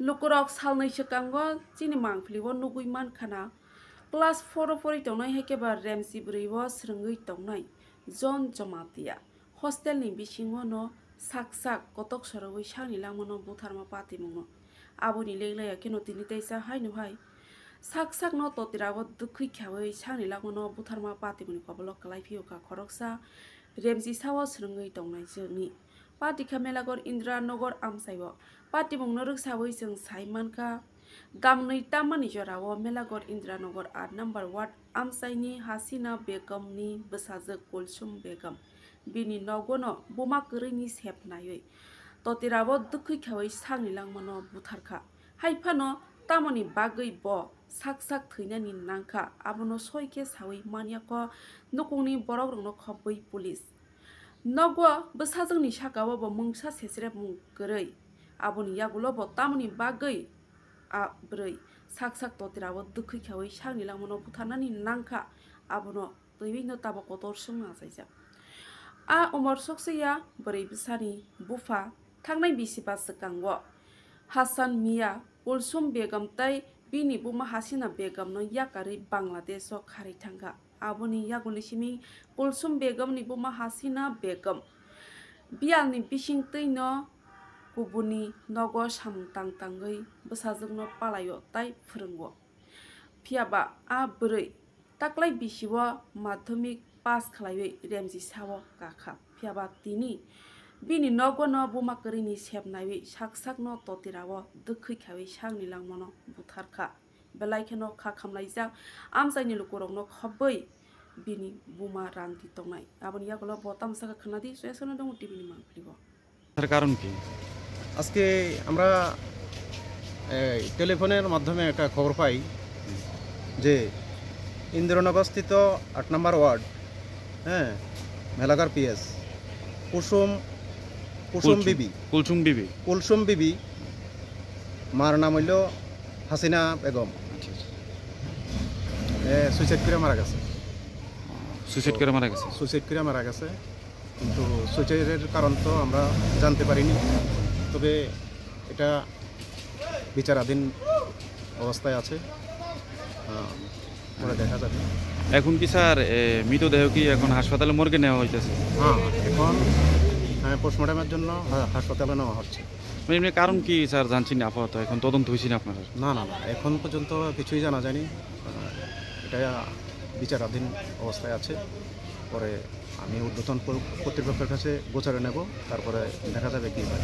Lukurok salnai sekango chini mangpiliwo nugui mankana class 4 pori tongnai haikeba remsi breiwo srengui tongnai John Jomatia hostel ni bisingo no sak kotok soroi sangni langmono butharma pati mungno aboni leglaya keno tini teisa hainu hai sak no totirawo dukhui khawai sangni langmono butharma pati muni kobolo klaiphiyo ka khoroksa remsi sawo srengui tongnai joni Pati Kamelagor Indra Nogor Amsaibo Pati Mungnoruk Sawi Sung Saimanka Gamnui Tamani Jorawo Melagor Indra Nogor at number Ward Amsaini Hasina Begum ni Besazak Kulsum Begum Bini Nogono Buma Kurini Sep Nayui Totirawo Dukui Kawai Sangi Langmono Butarka Haipano Tamoni Bagui Bo sak Thinani Nanka Abono Soike Sawi Maniako Nukuni Borog no Kobui Police Nogwa besazang ni shakawa bo mungsa sesre mung gerei aboni yagulo bo tamoni bagei a brei sak totirawo dukhui khawai sangni langmono buthanani nangkha abono tui no tabo kotor sungna jaija a umar sokseya brei bisani bufa thangnai bisiba sekangwo Hasan Mia Kulsum Begum tai bini buma Hasina Begum no yakari Bangladesh o khari thanga aboni yaguli simi Kulsum Begum ni buma Hasina Begum bial ni bising tei no kubuni nogo samung tangtangoi besajung no palayo tai phurungwo phiaba a brei taklai bisiwo madhyamik pass khlaiwi remji sawo kakha phiaba tini bini nogo no buma karini sepnaiwi sak no totirawo dukhui khawi sangni langmono butharkha belai kheno kha khamlaijak amsaini lukurok no khobbai bini buma ranti tongnai aboni yagulo botam saka khnadi soyasono dong tv ni mangplibo তার কারণ কি আজকে আমরা টেলিফোনের মাধ্যমে একটা খবর পাই যে ইন্দ্রনগরস্থিত ৮ নম্বর ওয়ার্ড মেলাগার পিএস কুলসুম বিবি মার নাম হইল হাসিনা বেগম সুইসাইড করে মারা গেছে কিন্তু সুইসাইডের কারণ তো আমরা জানতে পারিনি তবে এটা বিচারাধীন অবস্থায় আছে পরে দেখা যাবে এখন কি স্যার মৃতদেহ কি এখন হাসপাতালে মর্গে নেওয়া হইতেছে এখন পোস্টমর্টমের জন্য হাসপাতালে নেওয়া হচ্ছে এমনি কারণ কি স্যার জানছেন না আপাতত এখন তদন্ত হয়েছে না আপনারা না এখন পর্যন্ত কিছুই জানা যায়নি এটা বিচারাধীন অবস্থায় আছে পরে আমি ঊর্ধ্বতন কর্তৃপক্ষের কাছে গোচারে নেব তারপরে দেখা যাবে কি হয়